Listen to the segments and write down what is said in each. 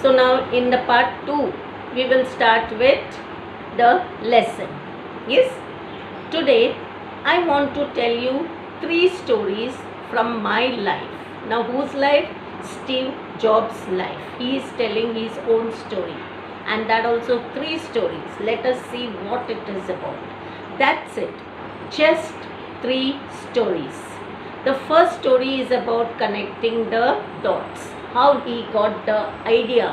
So now in the part 2, we will start with the lesson. Yes, today I want to tell you 3 stories from my life. Now whose life? Steve Jobs' life. He is telling his own story, and that also 3 stories. Let us see what it is about. That's it. Just 3 stories. The first story is about connecting the dots. How he got the idea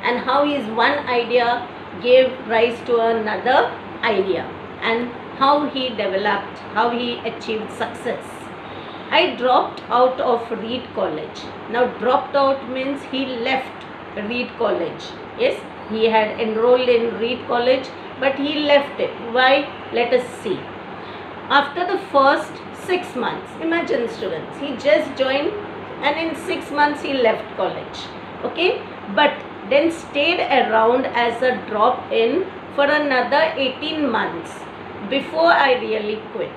and how his one idea gave rise to another idea and how he developed, how he achieved success. I dropped out of Reed College. Now dropped out means he left Reed College. Yes, he had enrolled in Reed College but he left it. Why? Let us see. After the first 6 months, imagine students, he just joined and in 6 months he left college. Okay, but then stayed around as a drop-in for another 18 months before I really quit.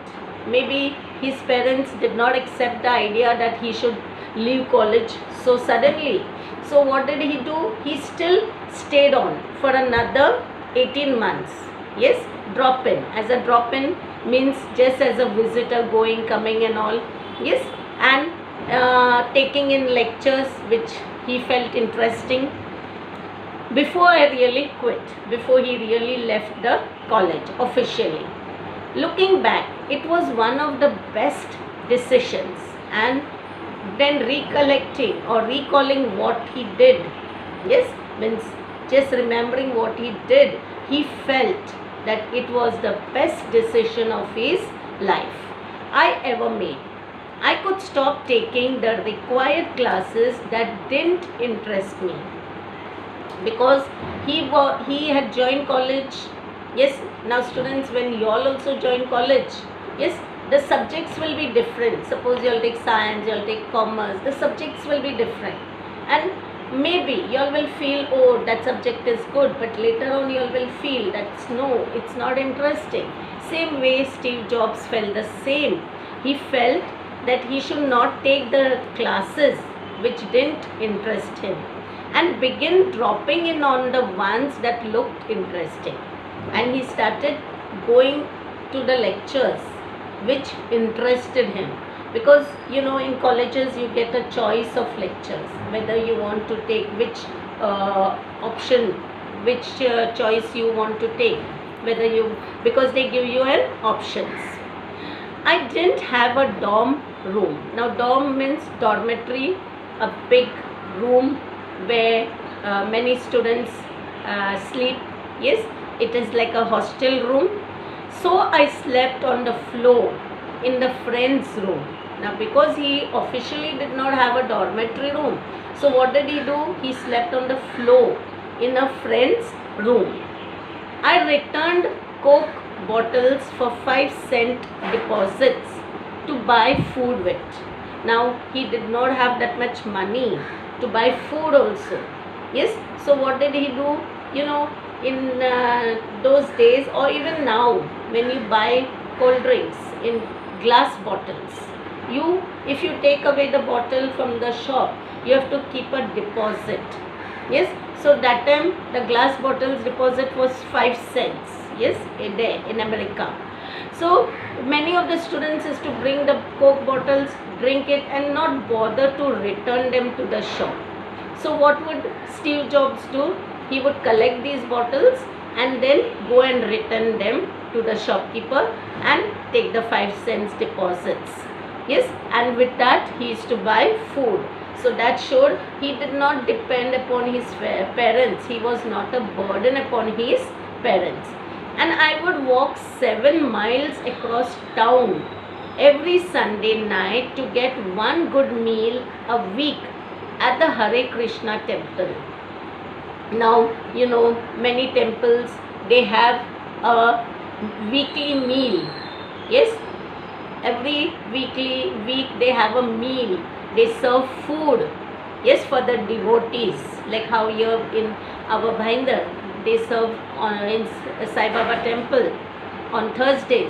Maybe his parents did not accept the idea that he should leave college so suddenly. So what did he do? He still stayed on for another 18 months. Yes, drop-in. As a drop-in means just as a visitor, going, coming and all. Yes, and taking in lectures which he felt interesting before I really quit, before he really left the college officially. Looking back, it was one of the best decisions, and then recollecting or recalling what he did, yes, means just remembering what he did, he felt that it was the best decision of his life I ever made. I could stop taking the required classes that didn't interest me because he had joined college. Yes, now students, when you all also join college, yes, the subjects will be different. Suppose you all take science, you all take commerce, the subjects will be different, and maybe you all will feel, oh, that subject is good, but later on you all will feel that no, it's not interesting. Same way Steve Jobs felt the same. He felt that he should not take the classes which didn't interest him and begin dropping in on the ones that looked interesting, and he started going to the lectures which interested him, because you know in colleges you get a choice of lectures, whether you want to take which option, which choice you want to take, whether you, because they give you an options. I didn't have a dorm room. Now dorm means dormitory, a big room where many students sleep. Yes, it is like a hostel room. So I slept on the floor in the friend's room. Now because he officially did not have a dormitory room, so what did he do? He slept on the floor in a friend's room. I returned Coke bottles for 5-cent deposits to buy food with. Now he did not have that much money to buy food also. Yes, so what did he do? You know, in those days or even now, when you buy cold drinks in glass bottles, if you take away the bottle from the shop, you have to keep a deposit. Yes, so that time the glass bottles deposit was 5 cents. Yes, a day in America. So many of the students is to bring the Coke bottles, drink it and not bother to return them to the shop. So what would Steve Jobs do? He would collect these bottles and then go and return them to the shopkeeper and take the 5 cents deposits. Yes, and with that he used to buy food. So that showed he did not depend upon his parents. He was not a burden upon his parents. And I would walk 7 miles across town every Sunday night to get one good meal a week at the Hare Krishna temple. Now, you know, many temples, they have a weekly meal. Yes, every week they have a meal. They serve food, yes, for the devotees, like how here in our Bhinder, they serve in Sai Baba temple on Thursday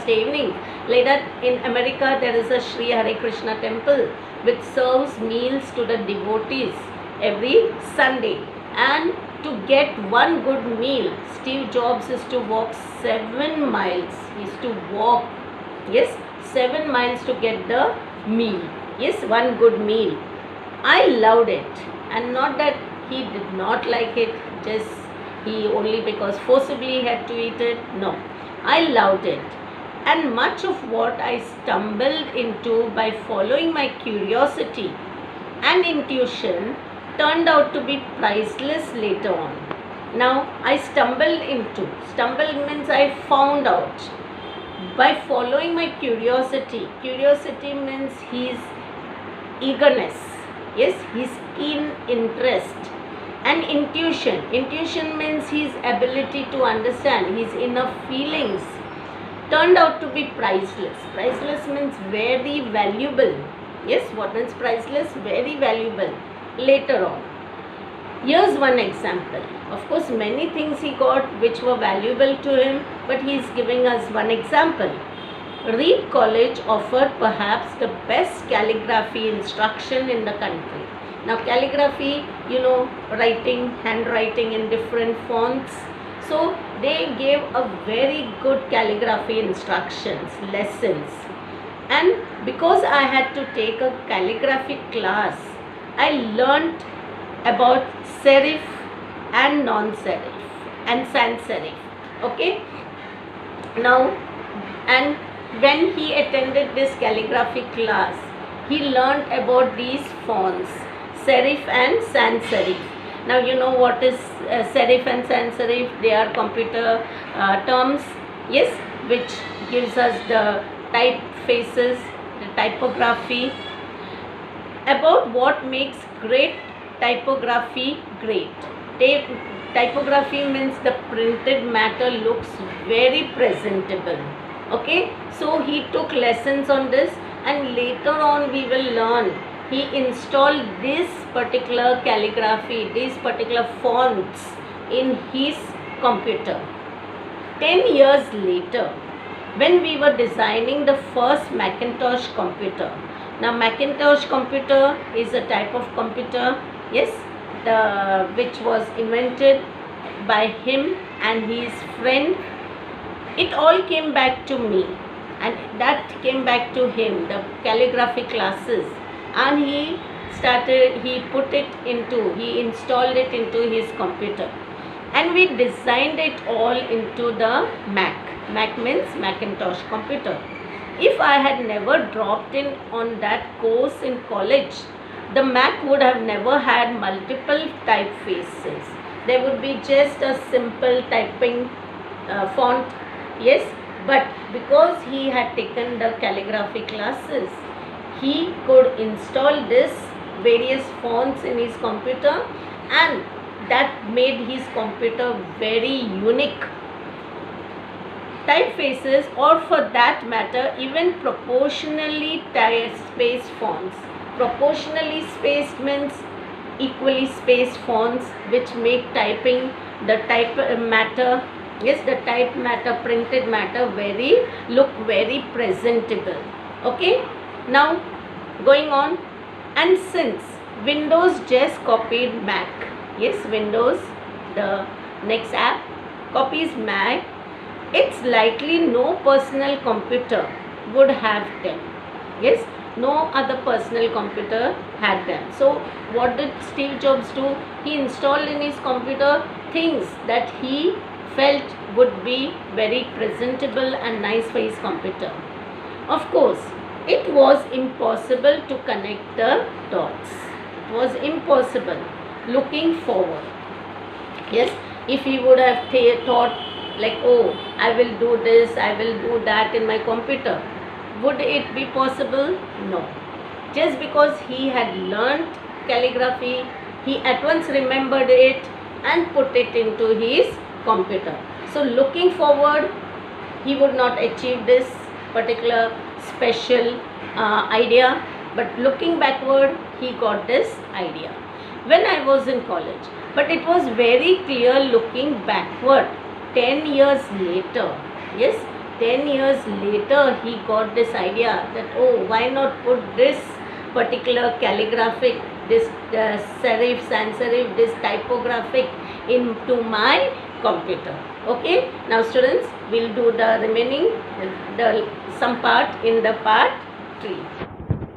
evening. Later in America, there is a Sri Hare Krishna temple which serves meals to the devotees every Sunday. And to get one good meal, Steve Jobs used to walk 7 miles. He used to walk, yes, 7 miles to get the meal. Yes, one good meal. I loved it, and not that he did not like it, just he only because forcibly had to eat it. No, I loved it. And much of what I stumbled into by following my curiosity and intuition turned out to be priceless later on. Now, stumble means I found out by following my curiosity. Curiosity means his eagerness, yes, his keen interest. And intuition means his ability to understand his inner feelings turned out to be priceless. Priceless means very valuable. Yes, what means priceless? Very valuable later on. Here's one example. Of course, many things he got which were valuable to him, but he is giving us one example. Reed College offered perhaps the best calligraphy instruction in the country. Now, calligraphy, writing, handwriting in different fonts. So, they gave a very good calligraphy instructions, lessons. And because I had to take a calligraphy class, I learnt about serif and non-serif and sans serif. Okay. Now, and when he attended this calligraphy class, he learned about these fonts, serif and sans serif. Now you know what is serif and sans serif. They are computer terms, yes, which gives us the typefaces, the typography. About what makes great typography great. Typography means the printed matter looks very presentable. Okay, so he took lessons on this, and later on we will learn he installed this particular calligraphy, these particular fonts in his computer. 10 years later, when we were designing the first Macintosh computer. Now Macintosh computer is a type of computer, yes, which was invented by him and his friend. It all came back to me, and that came back to him, the calligraphy classes, and he installed it into his computer, and we designed it all into the Mac. Mac means Macintosh computer. If I had never dropped in on that course in college, the Mac would have never had multiple typefaces. There would be just a simple typing font, yes, but because he had taken the calligraphy classes, he could install this various fonts in his computer, and that made his computer very unique. Typefaces, or for that matter even proportionally spaced fonts. Proportionally spaced means equally spaced fonts which make typing, the type matter, yes, the type matter, printed matter look very presentable. Okay, now going on, and since Windows just copied Mac, yes, Windows, the next app, copies Mac, it's likely no personal computer would have them. Yes, no other personal computer had them. So what did Steve Jobs do? He installed in his computer things that he felt would be very presentable and nice for his computer. Of course, it was impossible to connect the dots. It was impossible looking forward. Yes, if he would have thought like, oh, I will do this, I will do that in my computer, would it be possible? No. Just because he had learnt calligraphy, he at once remembered it and put it into his computer. So looking forward, he would not achieve this particular special idea, but looking backward, he got this idea when I was in college. But it was very clear looking backward 10 years later, yes, 10 years later he got this idea that, oh, why not put this particular calligraphic this serif, sans serif, this typographic into my computer. Okay, now students, we'll do the remaining, some part in the part 3.